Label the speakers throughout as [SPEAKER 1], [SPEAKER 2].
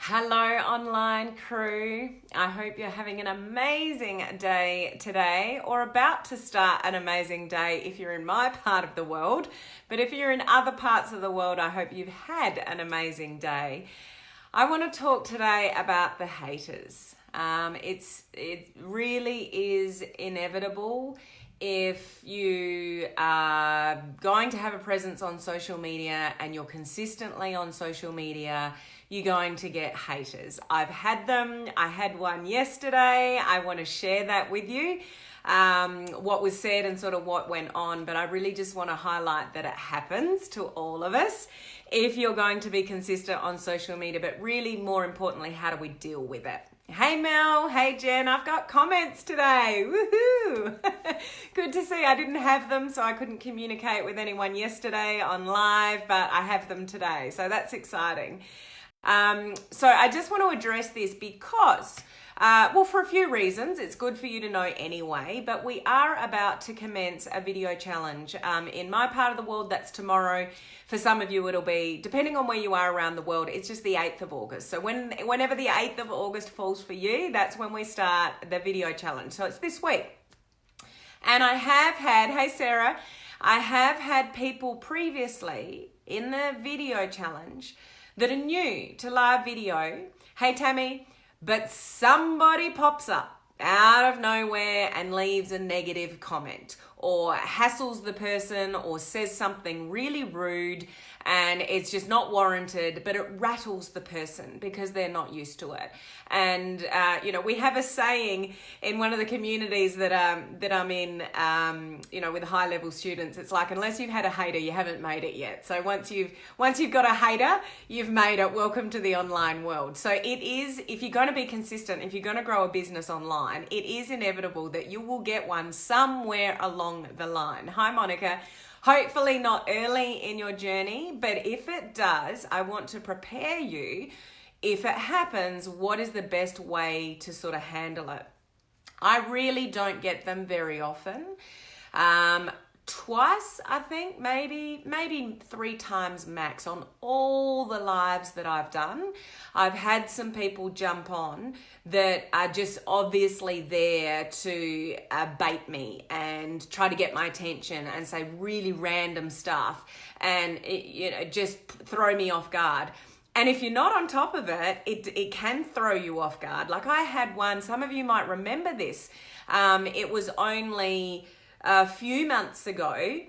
[SPEAKER 1] Hello, online crew. I hope you're having an amazing day today or about to start an amazing day if you're in my part of the world. But if you're in other parts of the world, I hope you've had an amazing day. I want to talk today about the haters. It really is inevitable if you are going to have a presence on social media and you're consistently on social media, you're going to get haters. I've had them. I had one yesterday. I want to share that with you, what was said and sort of what went on. But I really just want to highlight that it happens to all of us if you're going to be consistent on social media. But really, more importantly, how do we deal with it? Hey Mel, hey Jen, I've got comments today. Woohoo! Good to see. I didn't have them, so I couldn't communicate with anyone yesterday on live, but I have them today. So that's exciting. So I just want to address this because, for a few reasons. It's good for you to know anyway, but we are about to commence a video challenge. In my part of the world, that's tomorrow. For some of you, it'll be, depending on where you are around the world, it's just the 8th of August. So whenever the 8th of August falls for you, that's when we start the video challenge. So it's this week. And I have had, hey Sarah, I have had people previously in the video challenge that are new to live video. Hey Tammy, but somebody pops up out of nowhere and leaves a negative comment or hassles the person or says something really rude and it's just not warranted, but it rattles the person because they're not used to it. And, we have a saying in one of the communities that I'm in, with high level students, it's like, unless you've had a hater, you haven't made it yet. So once you've got a hater, you've made it. Welcome to the online world. So it is, if you're going to be consistent, if you're going to grow a business online, it is inevitable that you will get one somewhere along the line. Hi, Monica. Hopefully not early in your journey, but if it does, I want to prepare you. If it happens, what is the best way to sort of handle it? I really don't get them very often. Twice, I think, maybe 3 times max on all the lives that I've done. I've had some people jump on that are just obviously there to bait me and try to get my attention and say really random stuff and just throw me off guard. And if you're not on top of it, it can throw you off guard. Like I had one, some of you might remember this. It was only a few months ago,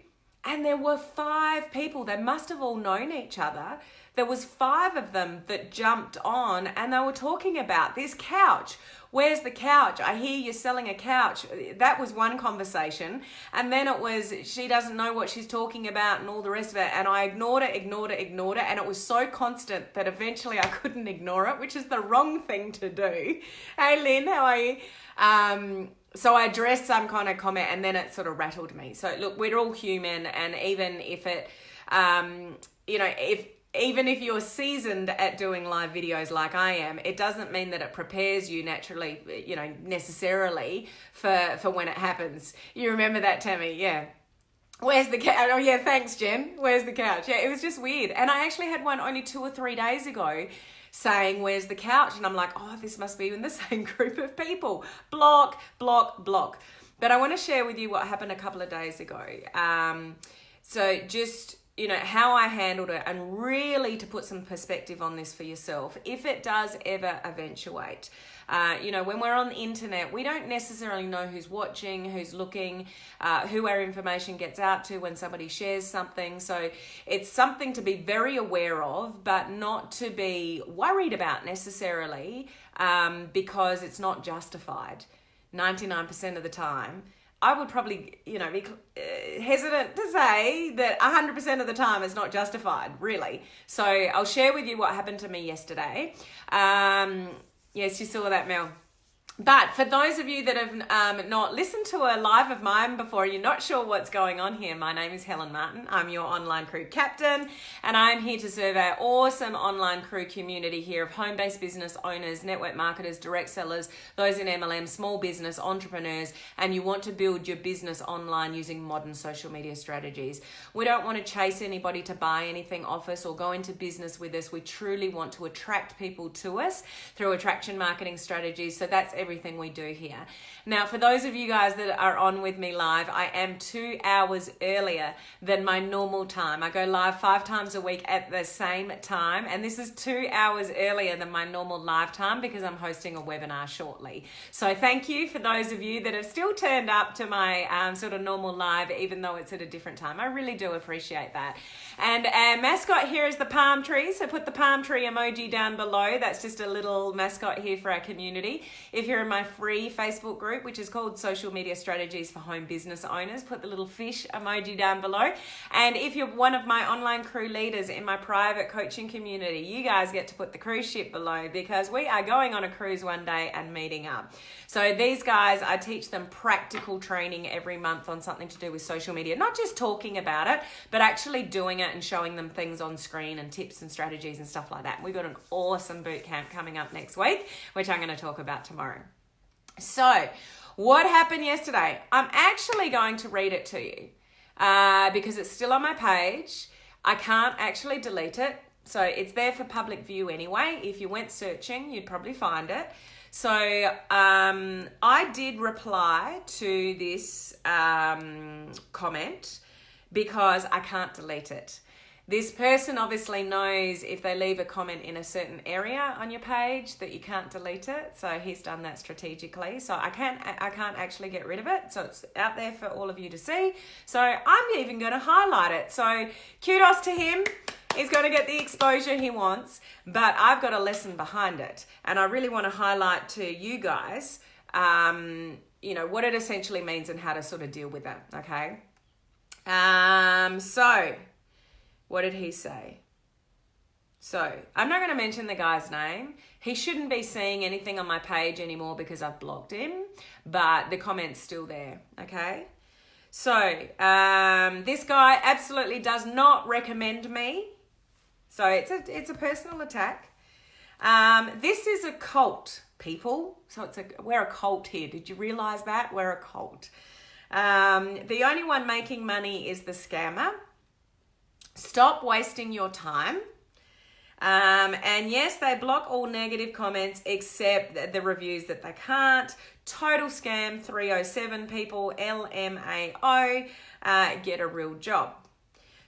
[SPEAKER 1] and there were 5 people. They must have all known each other. There was 5 of them that jumped on, and they were talking about this couch. Where's the couch? I hear you're selling a couch. That was one conversation. And then it was, she doesn't know what she's talking about and all the rest of it. And I ignored it. And it was so constant that eventually I couldn't ignore it, which is the wrong thing to do. Hey, Lynn, how are you? So I addressed some kind of comment and then it sort of rattled me. So look, we're all human, and even if it, even if you're seasoned at doing live videos like I am, it doesn't mean that it prepares you naturally, necessarily for when it happens. You remember that, Tammy? Yeah. Where's the couch? Oh yeah, thanks, Jen. Where's the couch? Yeah, it was just weird. And I actually had one only 2 or 3 days ago saying, where's the couch? And I'm like, oh, this must be in the same group of people. Block. But I want to share with you what happened a couple of days ago. So just, how I handled it, and really to put some perspective on this for yourself, if it does ever eventuate. When we're on the internet, we don't necessarily know who's watching, who's looking, who our information gets out to when somebody shares something. So it's something to be very aware of, but not to be worried about necessarily, because it's not justified 99% of the time. I would probably, be hesitant to say that 100% of the time it's not justified, really. So I'll share with you what happened to me yesterday. Yes, you saw that, Mel. But for those of you that have not listened to a live of mine before, you're not sure what's going on here, my name is Helen Martin. I'm your online crew captain, and I'm here to serve our awesome online crew community here of home-based business owners, network marketers, direct sellers, those in MLM, small business entrepreneurs, and you want to build your business online using modern social media strategies. We don't want to chase anybody to buy anything off us or go into business with us. We truly want to attract people to us through attraction marketing strategies. So that's everything we do here. Now, for those of you guys that are on with me live, I am 2 hours earlier than my normal time. I go live 5 times a week at the same time, and this is 2 hours earlier than my normal live time because I'm hosting a webinar shortly. So thank you for those of you that have still turned up to my sort of normal live, even though it's at a different time. I really do appreciate that. And Mascot here is the palm tree, so put the palm tree emoji down below. That's just a little mascot here for our community. If you're in my free Facebook group, which is called Social Media Strategies for Home Business Owners, put the little fish emoji down below. And if you're one of my online crew leaders in my private coaching community, you guys get to put the cruise ship below because we are going on a cruise one day and meeting up. So these guys, I teach them practical training every month on something to do with social media, not just talking about it, but actually doing it and showing them things on screen and tips and strategies and stuff like that. We've got an awesome boot camp coming up next week, which I'm going to talk about tomorrow. So what happened yesterday? I'm actually going to read it to you because it's still on my page. I can't actually delete it. So it's there for public view anyway. If you went searching, you'd probably find it. So I did reply to this comment because I can't delete it. This person obviously knows if they leave a comment in a certain area on your page that you can't delete it. So he's done that strategically. So I can't actually get rid of it. So it's out there for all of you to see. So I'm even going to highlight it. So kudos to him. He's going to get the exposure he wants, but I've got a lesson behind it. And I really want to highlight to you guys, what it essentially means and how to sort of deal with it. Okay. So what did he say? So I'm not going to mention the guy's name. He shouldn't be seeing anything on my page anymore because I've blocked him, but the comment's still there. Okay. So this guy absolutely does not recommend me. So it's a personal attack. This is a cult, people. So we're a cult here. Did you realize that? We're a cult. The only one making money is the scammer. Stop wasting your time. And yes, they block all negative comments except the reviews that they can't. Total scam 307 people, LMAO, get a real job.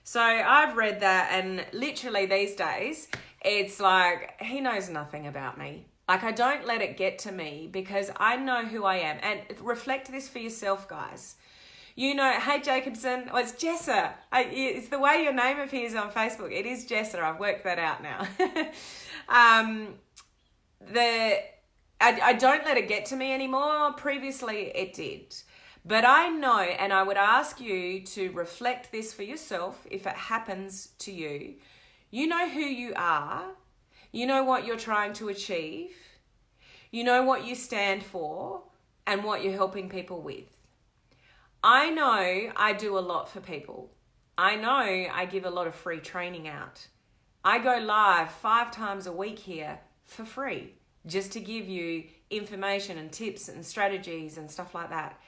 [SPEAKER 1] So I've read that, and literally these days, it's like, he knows nothing about me. Like, I don't let it get to me because I know who I am. And reflect this for yourself, guys. You know, hey Jacobson, it's Jessa. It's the way your name appears on Facebook. It is Jessa. I've worked that out now. I don't let it get to me anymore. Previously, it did. But I know, and I would ask you to reflect this for yourself if it happens to you. You know who you are. You know what you're trying to achieve. You know what you stand for and what you're helping people with. I know I do a lot for people. I know I give a lot of free training out. I go live 5 times a week here for free just to give you information and tips and strategies and stuff like that.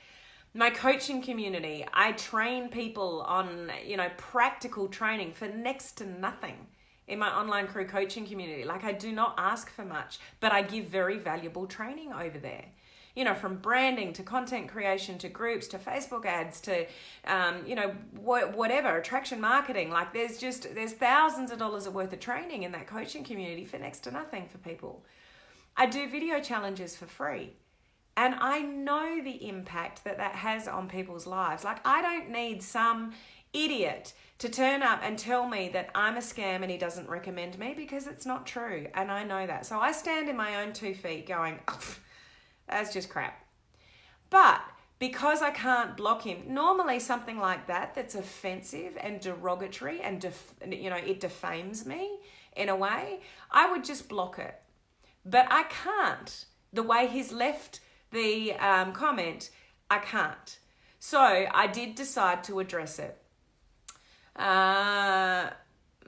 [SPEAKER 1] My coaching community, I train people on, practical training for next to nothing in my online crew coaching community. Like, I do not ask for much, but I give very valuable training over there. From branding to content creation to groups to Facebook ads to, whatever, attraction marketing. Like, there's thousands of dollars worth of training in that coaching community for next to nothing for people. I do video challenges for free. And I know the impact that has on people's lives. Like, I don't need some idiot to turn up and tell me that I'm a scam and he doesn't recommend me, because it's not true. And I know that. So I stand in my own 2 feet going, that's just crap. But because I can't block him, normally something like that's offensive and derogatory and, it defames me in a way, I would just block it. But I can't. The way he's left the comment, I can't. So I did decide to address it.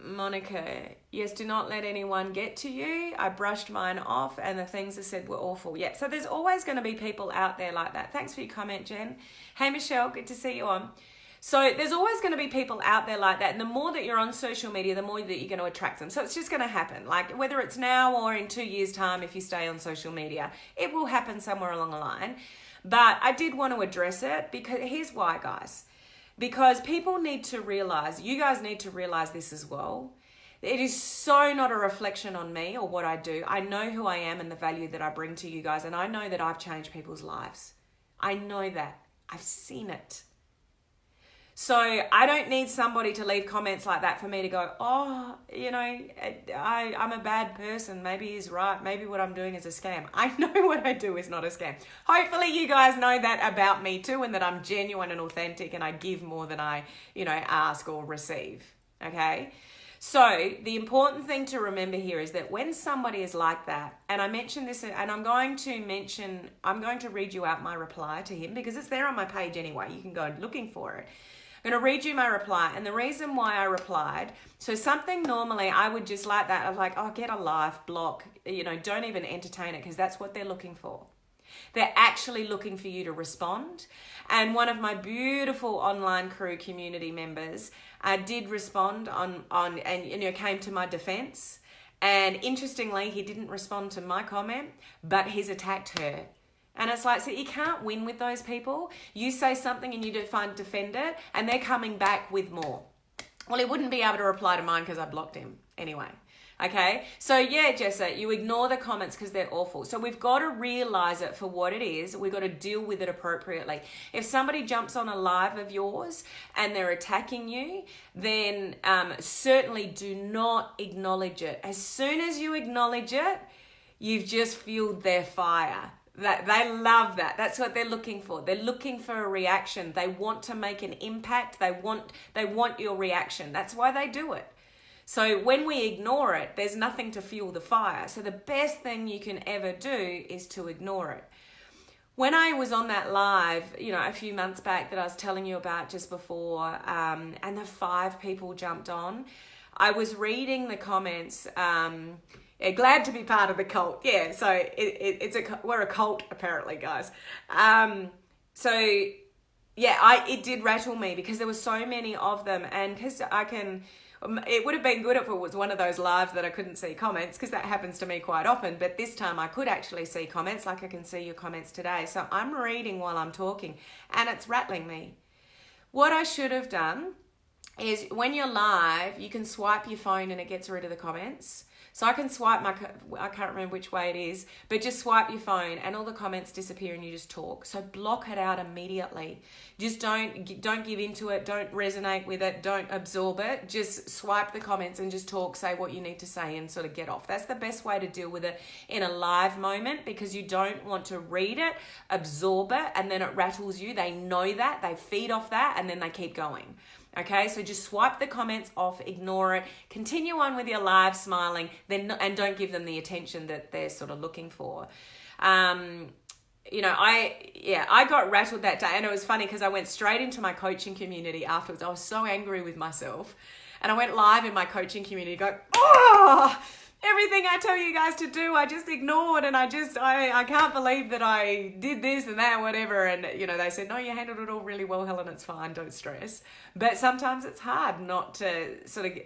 [SPEAKER 1] Monica, yes, do not let anyone get to you. I brushed mine off and the things I said were awful. Yeah, so there's always going to be people out there like that. Thanks for your comment, Jen. Hey, Michelle, good to see you on. So there's always going to be people out there like that. And the more that you're on social media, the more that you're going to attract them. So it's just going to happen. Like whether it's now or in 2 years' time, if you stay on social media, it will happen somewhere along the line. But I did want to address it because here's why, guys. Because people need to realize, you guys need to realize this as well. It is so not a reflection on me or what I do. I know who I am and the value that I bring to you guys. And I know that I've changed people's lives. I know that. I've seen it. So I don't need somebody to leave comments like that for me to go, oh, you know, I'm a bad person. Maybe he's right. Maybe what I'm doing is a scam. I know what I do is not a scam. Hopefully you guys know that about me too, and that I'm genuine and authentic and I give more than I, ask or receive. Okay. So the important thing to remember here is that when somebody is like that, and I mentioned this, and I'm going to read you out my reply to him because it's there on my page anyway. You can go looking for it. I'm going to read you my reply. And the reason why I replied, so something normally I would just like that. I'm like, oh, get a life, block, don't even entertain it because that's what they're looking for. They're actually looking for you to respond. And one of my beautiful online crew community members did respond and came to my defense. And interestingly, he didn't respond to my comment, but he's attacked her. And it's like, so you can't win with those people. You say something and you defend it, and they're coming back with more. Well, he wouldn't be able to reply to mine because I blocked him anyway. Okay, so yeah, Jessa, you ignore the comments because they're awful. So we've got to realize it for what it is. We've got to deal with it appropriately. If somebody jumps on a live of yours and they're attacking you, then certainly do not acknowledge it. As soon as you acknowledge it, you've just fueled their fire. That they love that. That's what they're looking for. They're looking for a reaction. They want to make an impact. They want your reaction. That's why they do it. So when we ignore it, there's nothing to fuel the fire. So the best thing you can ever do is to ignore it. When I was on that live, a few months back that I was telling you about just before, and the 5 people jumped on, I was reading the comments. Glad to be part of the cult. Yeah, so we're a cult apparently, guys. It did rattle me because there were so many of them, and because it would have been good if it was one of those lives that I couldn't see comments, because that happens to me quite often, but this time I could actually see comments like I can see your comments today. So I'm reading while I'm talking and it's rattling me. What I should have done is when you're live, you can swipe your phone and it gets rid of the comments. So I can swipe I can't remember which way it is, but just swipe your phone and all the comments disappear and you just talk. So block it out immediately. Just don't give into it. Don't resonate with it. Don't absorb it. Just swipe the comments and just talk, say what you need to say and sort of get off. That's the best way to deal with it in a live moment, because you don't want to read it, absorb it, and then it rattles you. They know that. They feed off that and then they keep going. Okay, so just swipe the comments off, ignore it, continue on with your live smiling, and don't give them the attention that they're sort of looking for. I got rattled that day, and it was funny because I went straight into my coaching community afterwards. I was so angry with myself, and I went live in my coaching community, go, everything I tell you guys to do, I just ignored, and I can't believe that I did this and that, whatever. And, they said, no, you handled it all really well, Helen, it's fine, don't stress. But sometimes it's hard not to sort of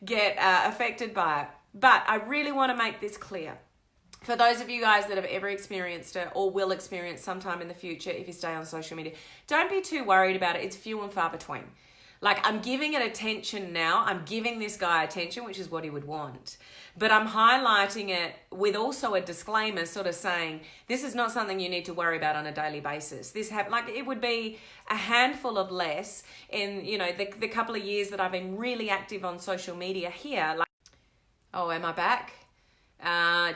[SPEAKER 1] get affected by it. But I really want to make this clear. For those of you guys that have ever experienced it or will experience sometime in the future if you stay on social media, don't be too worried about it. It's few and far between. Like, I'm giving it attention now. I'm giving this guy attention, which is what he would want. But I'm highlighting it with also a disclaimer sort of saying, this is not something you need to worry about on a daily basis. It would be a handful of less in, the couple of years that I've been really active on social media here. Am I back?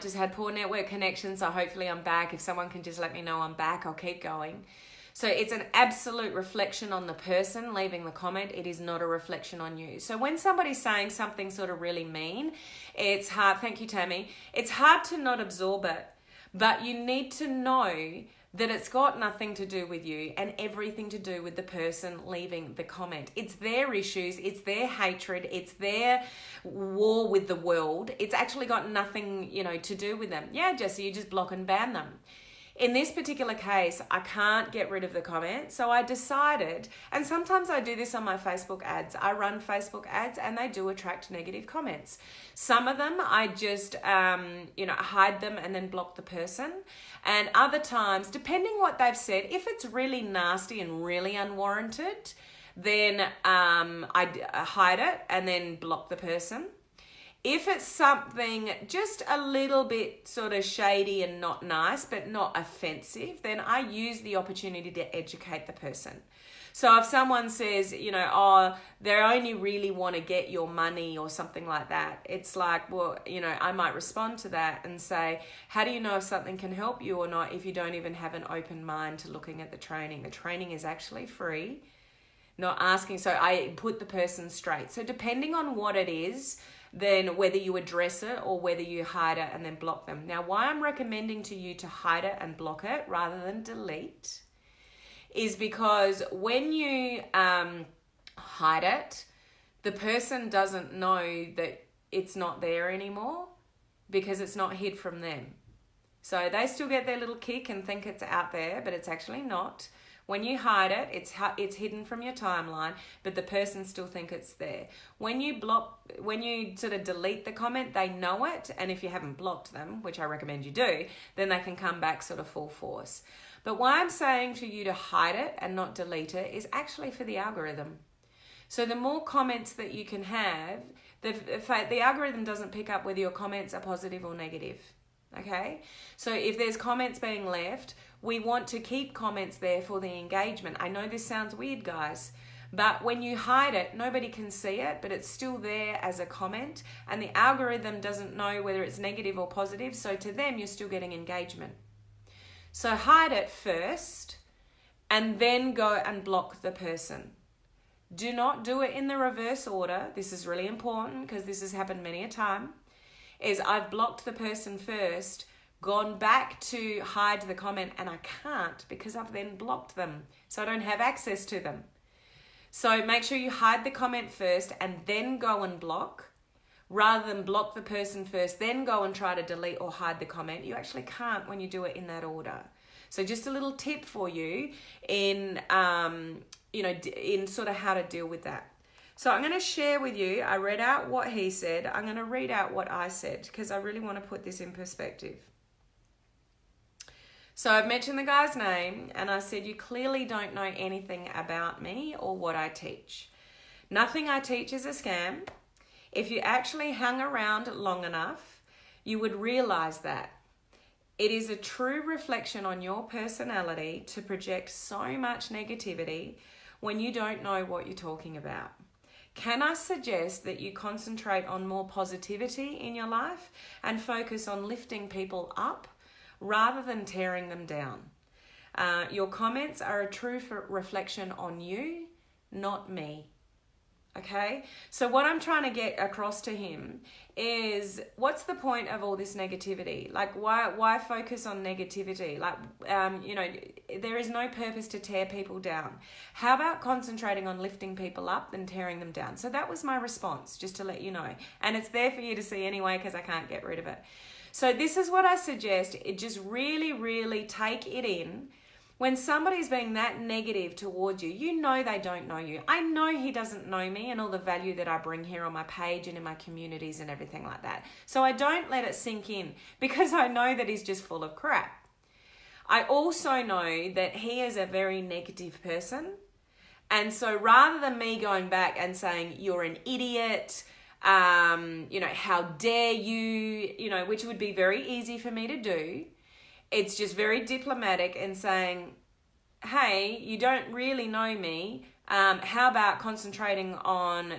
[SPEAKER 1] Just had poor network connection, so hopefully I'm back. If someone can just let me know I'm back, I'll keep going. So it's an absolute reflection on the person leaving the comment. It is not a reflection on you. So when somebody's saying something sort of really mean, it's hard. Thank you, Tammy. It's hard to not absorb it. But you need to know that it's got nothing to do with you and everything to do with the person leaving the comment. It's their issues, it's their hatred, it's their war with the world. It's actually got nothing, to do with them. Yeah, Jesse, you just block and ban them. In this particular case, I can't get rid of the comment, so I decided, and sometimes I do this on my Facebook ads. I run Facebook ads and they do attract negative comments. Some of them I just, hide them and then block the person. And other times, depending what they've said, if it's really nasty and really unwarranted, then I hide it and then block the person. If it's something just a little bit sort of shady and not nice, but not offensive, then I use the opportunity to educate the person. So if someone says, they only really want to get your money or something like that, it's like, well, I might respond to that and say, how do you know if something can help you or not if you don't even have an open mind to looking at the training? The training is actually free, not asking. So I put the person straight. So depending on what it is, then whether you address it or whether you hide it and then block them. Now, why I'm recommending to you to hide it and block it rather than delete is because when you hide it, the person doesn't know that it's not there anymore because it's not hid from them. So they still get their little kick and think it's out there, but it's actually not. When you hide it, it's hidden from your timeline, but the person still think it's there. When you sort of delete the comment, they know it, and if you haven't blocked them, which I recommend you do, then they can come back sort of full force. But why I'm saying for you to hide it and not delete it is actually for the algorithm. So the more comments that you can have, the algorithm doesn't pick up whether your comments are positive or negative. Okay, so if there's comments being left, we want to keep comments there for the engagement. I know this sounds weird, guys, but when you hide it, nobody can see it, but it's still there as a comment, and the algorithm doesn't know whether it's negative or positive, so to them, you're still getting engagement. So hide it first, and then go and block the person. Do not do it in the reverse order. This is really important because this has happened many a time. Is I've blocked the person first, gone back to hide the comment, and I can't because I've then blocked them. So I don't have access to them. So make sure you hide the comment first and then go and block, rather than block the person first, then go and try to delete or hide the comment. You actually can't when you do it in that order. So just a little tip for you in sort of how to deal with that. So I'm going to share with you, I read out what he said. I'm going to read out what I said because I really want to put this in perspective. So I've mentioned the guy's name and I said, you clearly don't know anything about me or what I teach. Nothing I teach is a scam. If you actually hung around long enough, you would realize that. It is a true reflection on your personality to project so much negativity when you don't know what you're talking about. Can I suggest that you concentrate on more positivity in your life and focus on lifting people up rather than tearing them down? Your comments are a true reflection on you, not me. Okay, so what I'm trying to get across to him is, what's the point of all this negativity? Like, why focus on negativity? Like, there is no purpose to tear people down. How about concentrating on lifting people up than tearing them down? So that was my response, just to let you know. And it's there for you to see anyway, because I can't get rid of it. So this is what I suggest. It just really, really take it in. When somebody's being that negative towards you, you know they don't know you. I know he doesn't know me and all the value that I bring here on my page and in my communities and everything like that. So I don't let it sink in because I know that he's just full of crap. I also know that he is a very negative person. And so rather than me going back and saying, you're an idiot, how dare you, which would be very easy for me to do, it's just very diplomatic and saying, hey, you don't really know me. How about concentrating on,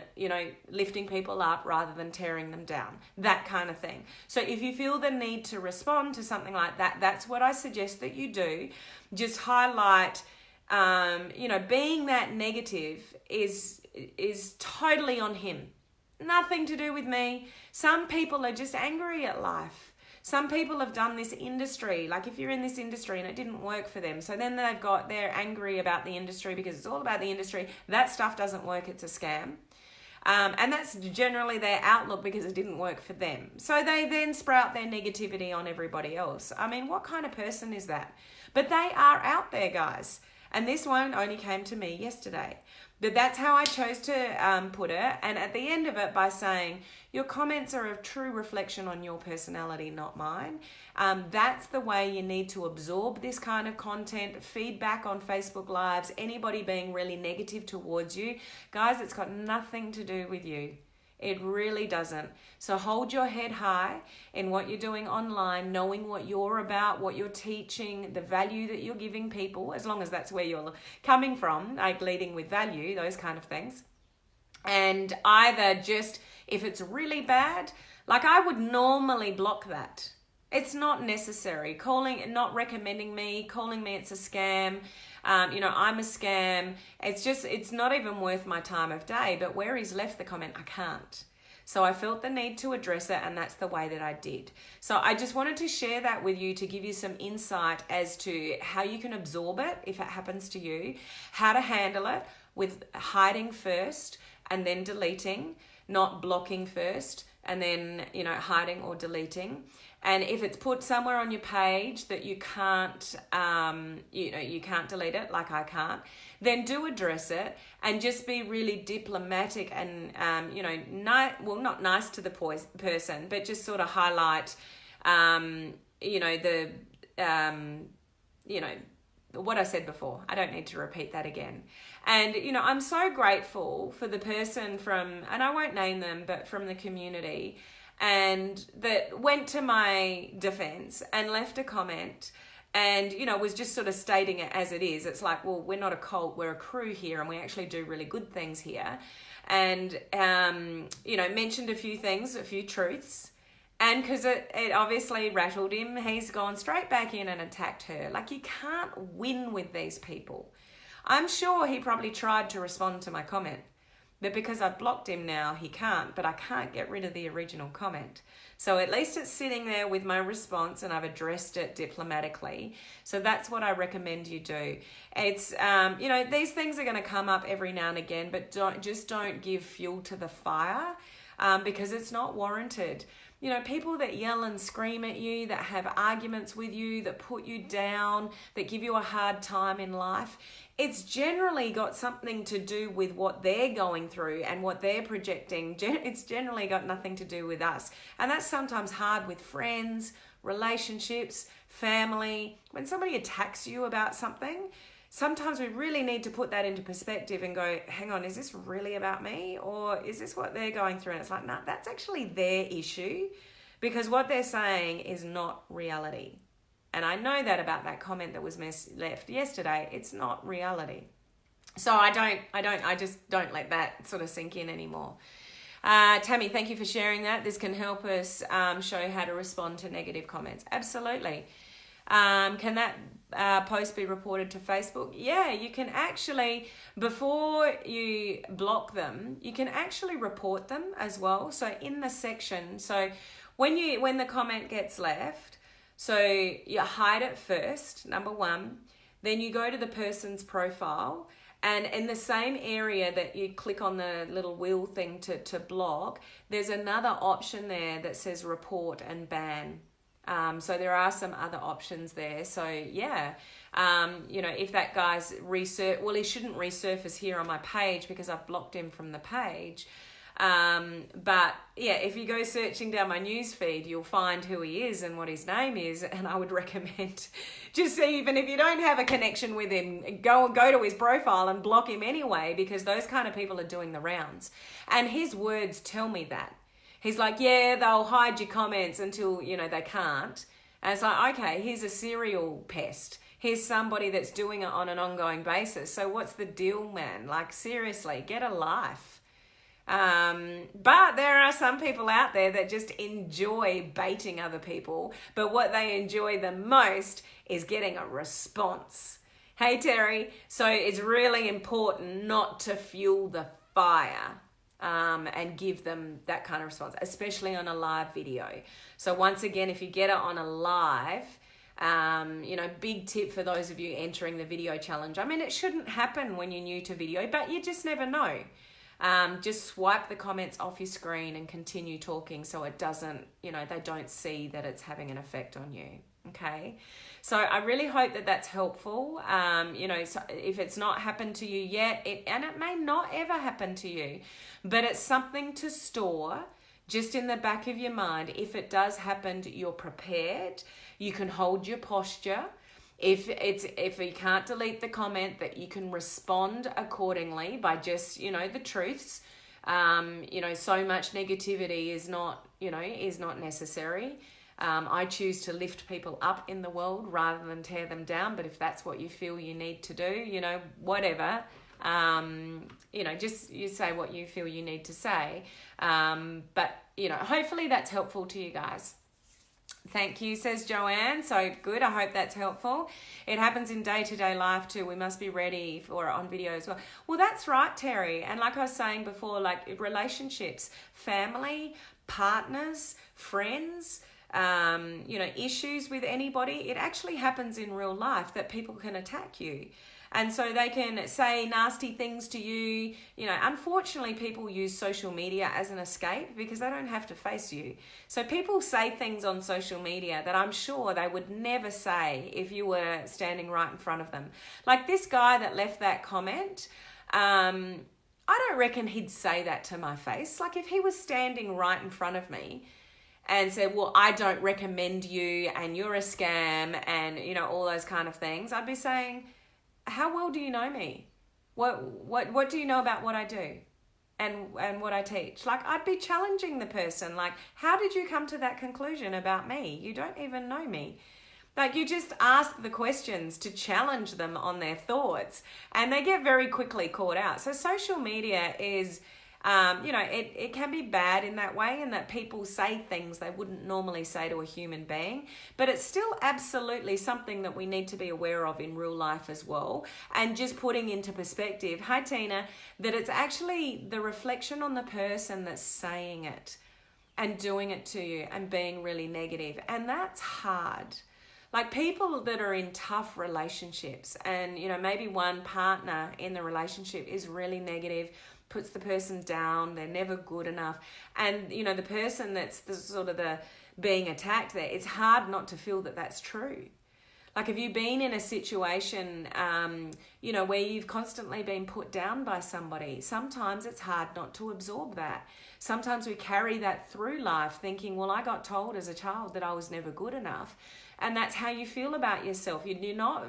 [SPEAKER 1] lifting people up rather than tearing them down? That kind of thing. So if you feel the need to respond to something like that, that's what I suggest that you do. Just highlight, being that negative is totally on him. Nothing to do with me. Some people are just angry at life. Some people have done this industry, like if you're in this industry and it didn't work for them, so then they're angry about the industry because it's all about the industry. That stuff doesn't work, it's a scam. And that's generally their outlook because it didn't work for them. So they then sprout their negativity on everybody else. I mean, what kind of person is that? But they are out there, guys. And this one only came to me yesterday. But that's how I chose to put it. And at the end of it, by saying, your comments are a true reflection on your personality, not mine. That's the way you need to absorb this kind of content, feedback on Facebook Lives, anybody being really negative towards you. Guys, it's got nothing to do with you. It really doesn't. So hold your head high in what you're doing online, knowing what you're about, what you're teaching, the value that you're giving people, as long as that's where you're coming from, like leading with value, those kind of things. And either just, if it's really bad, like I would normally block that. It's not necessary. Not recommending me, calling me it's a scam. I'm a scam. It's not even worth my time of day. But where he's left the comment, I can't. So I felt the need to address it, and that's the way that I did. So I just wanted to share that with you to give you some insight as to how you can absorb it if it happens to you, how to handle it with hiding first and then deleting, not blocking first and then, hiding or deleting. And if it's put somewhere on your page that you can't, you can't delete it, like I can't, then do address it and just be really diplomatic and, not nice to the person, but just sort of highlight, what I said before. I don't need to repeat that again. And, I'm so grateful for the person and I won't name them, but from the community, and that went to my defense and left a comment and, was just sort of stating it as it is. It's like, well, we're not a cult, we're a crew here, and we actually do really good things here. And, mentioned a few things, a few truths. And because it obviously rattled him, he's gone straight back in and attacked her. Like, you can't win with these people. I'm sure he probably tried to respond to my comment, but because I blocked him now, he can't. But I can't get rid of the original comment. So at least it's sitting there with my response and I've addressed it diplomatically. So that's what I recommend you do. It's, these things are going to come up every now and again, but don't give fuel to the fire because it's not warranted. People that yell and scream at you, that have arguments with you, that put you down, that give you a hard time in life, it's generally got something to do with what they're going through and what they're projecting. It's generally got nothing to do with us. And that's sometimes hard with friends, relationships, family. When somebody attacks you about something, sometimes we really need to put that into perspective and go, hang on, is this really about me? Or is this what they're going through? And it's like, no, that's actually their issue because what they're saying is not reality. And I know that about that comment that was left yesterday. It's not reality. So I just don't let that sort of sink in anymore. Tammy, thank you for sharing that. This can help us show how to respond to negative comments. Absolutely. Can that post be reported to Facebook? Yeah, you can actually, before you block them, you can actually report them as well. So in the section, so when the comment gets left, so you hide it first, number one, then you go to the person's profile, and in the same area that you click on the little wheel thing to block, there's another option there that says report and ban. So there are some other options there. So yeah, if that guy's he shouldn't resurface here on my page because I've blocked him from the page. But yeah, if you go searching down my news feed, you'll find who he is and what his name is. And I would recommend just even if you don't have a connection with him, go to his profile and block him anyway, because those kind of people are doing the rounds. And his words tell me that. He's like, yeah, they'll hide your comments until, they can't. And it's like, okay, here's a serial pest. Here's somebody that's doing it on an ongoing basis. So what's the deal, man? Like, seriously, get a life. But there are some people out there that just enjoy baiting other people. But what they enjoy the most is getting a response. Hey, Terry. So it's really important not to fuel the fire. and give them that kind of response, especially on a live video. So once again, if you get it on a live, big tip for those of you entering the video challenge. I mean, it shouldn't happen when you're new to video, but you just never know. Just swipe the comments off your screen and continue talking so it doesn't, they don't see that it's having an effect on you. Okay. So I really hope that that's helpful. So if it's not happened to you yet, and it may not ever happen to you, but it's something to store just in the back of your mind. If it does happen, you're prepared. You can hold your posture. If you can't delete the comment, that you can respond accordingly by just, the truths. So much negativity is not necessary. I choose to lift people up in the world rather than tear them down. But if that's what you feel you need to do, whatever, just you say what you feel you need to say. But hopefully that's helpful to you guys. Thank you, says Joanne. So good. I hope that's helpful. It happens in day-to-day life too. We must be ready for it on video as well. Well, that's right, Terry. And like I was saying before, like relationships, family, partners, friends, issues with anybody, it actually happens in real life that people can attack you. And so they can say nasty things to you. Unfortunately, people use social media as an escape because they don't have to face you. So people say things on social media that I'm sure they would never say if you were standing right in front of them. Like this guy that left that comment, I don't reckon he'd say that to my face. Like if he was standing right in front of me and said, well, I don't recommend you and you're a scam and, all those kind of things, I'd be saying, how well do you know me? What do you know about what I do and what I teach? Like, I'd be challenging the person. Like, how did you come to that conclusion about me? You don't even know me. Like, you just ask the questions to challenge them on their thoughts, and they get very quickly caught out. So social media is, it can be bad in that way, in that people say things they wouldn't normally say to a human being, but it's still absolutely something that we need to be aware of in real life as well. And just putting into perspective, hi Tina, that it's actually the reflection on the person that's saying it and doing it to you and being really negative. And that's hard. Like people that are in tough relationships and, maybe one partner in the relationship is really negative, puts the person down, they're never good enough. And, the person that's the being attacked there, it's hard not to feel that that's true. Like, have you been in a situation, where you've constantly been put down by somebody? Sometimes it's hard not to absorb that. Sometimes we carry that through life thinking, well, I got told as a child that I was never good enough. And that's how you feel about yourself. You're not,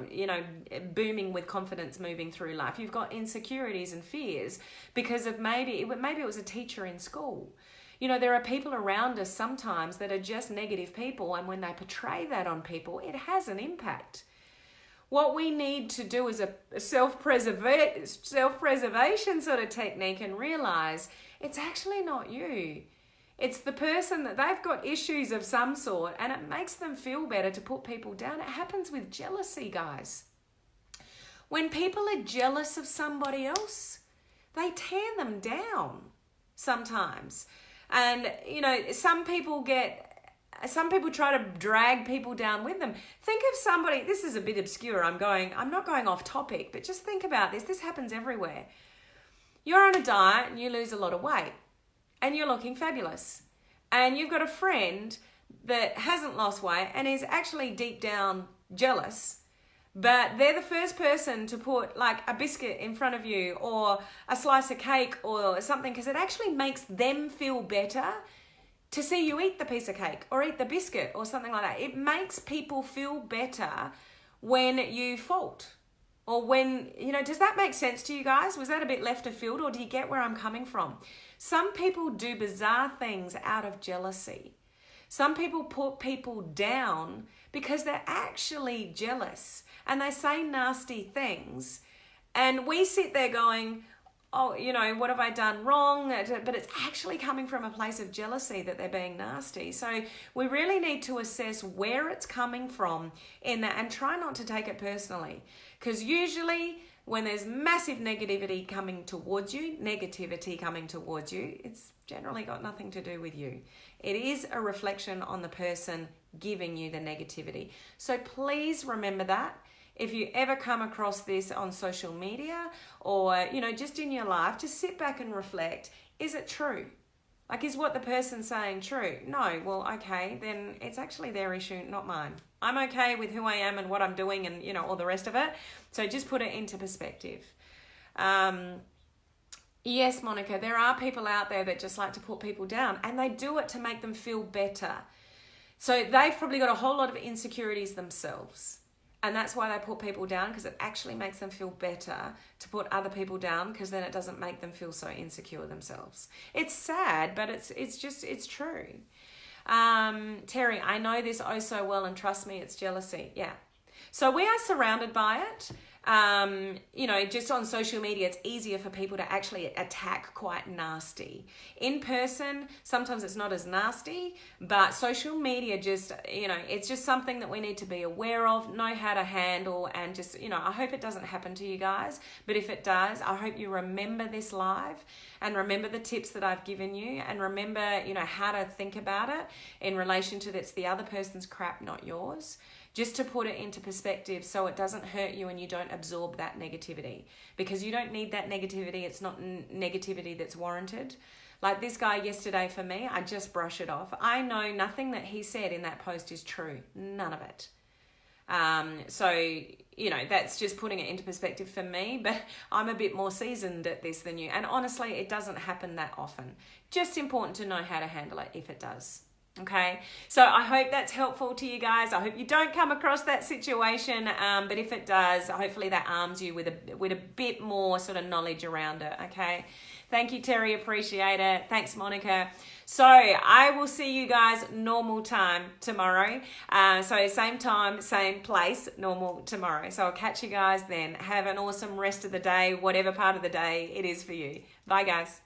[SPEAKER 1] booming with confidence moving through life. You've got insecurities and fears because of maybe it was a teacher in school. There are people around us sometimes that are just negative people, and when they portray that on people, it has an impact. What we need to do is a self-preservation sort of technique and realize it's actually not you. It's the person that they've got issues of some sort, and it makes them feel better to put people down. It happens with jealousy, guys. When people are jealous of somebody else, they tear them down sometimes. And, some people try to drag people down with them. Think of somebody, this is a bit obscure, I'm not going off topic, but just think about this. This happens everywhere. You're on a diet and you lose a lot of weight and you're looking fabulous. And you've got a friend that hasn't lost weight and is actually deep down jealous, but they're the first person to put like a biscuit in front of you or a slice of cake or something, because it actually makes them feel better to see you eat the piece of cake or eat the biscuit or something like that. It makes people feel better when you fault or when, does that make sense to you guys? Was that a bit left of field, or do you get where I'm coming from? Some people do bizarre things out of jealousy. Some people put people down because they're actually jealous and they say nasty things. And we sit there going, oh, what have I done wrong? But it's actually coming from a place of jealousy that they're being nasty. So we really need to assess where it's coming from in that and try not to take it personally. Because usually when there's massive negativity coming towards you, it's generally got nothing to do with you. It is a reflection on the person giving you the negativity. So please remember that. If you ever come across this on social media or, just in your life, just sit back and reflect. Is it true? Like, is what the person's saying true? No. Well, okay, then it's actually their issue, not mine. I'm okay with who I am and what I'm doing and, all the rest of it. So just put it into perspective. Yes, Monica, there are people out there that just like to put people down, and they do it to make them feel better. So they've probably got a whole lot of insecurities themselves. And that's why they put people down, because it actually makes them feel better to put other people down, because then it doesn't make them feel so insecure themselves. It's sad, but it's true. Terry, I know this oh so well, and trust me, it's jealousy. Yeah. So we are surrounded by it. Just on social media, it's easier for people to actually attack quite nasty. In person, sometimes it's not as nasty, but social media it's just something that we need to be aware of, know how to handle, and just, I hope it doesn't happen to you guys, but if it does, I hope you remember this live and remember the tips that I've given you, and remember, how to think about it in relation to that's the other person's crap, not yours. Just to put it into perspective so it doesn't hurt you and you don't absorb that negativity, because you don't need that negativity. It's not negativity that's warranted. Like this guy yesterday, for me, I just brush it off. I know nothing that he said in that post is true. None of it. That's just putting it into perspective for me, but I'm a bit more seasoned at this than you. And honestly, it doesn't happen that often. Just important to know how to handle it if it does. Okay, so I hope that's helpful to you guys. I hope you don't come across that situation, but if it does, hopefully that arms you with a bit more sort of knowledge around it. Okay, thank you, Terry. Appreciate it. Thanks, Monica. So I will see you guys normal time tomorrow. So same time, same place, normal tomorrow. So I'll catch you guys then. Have an awesome rest of the day, whatever part of the day it is for you. Bye, guys.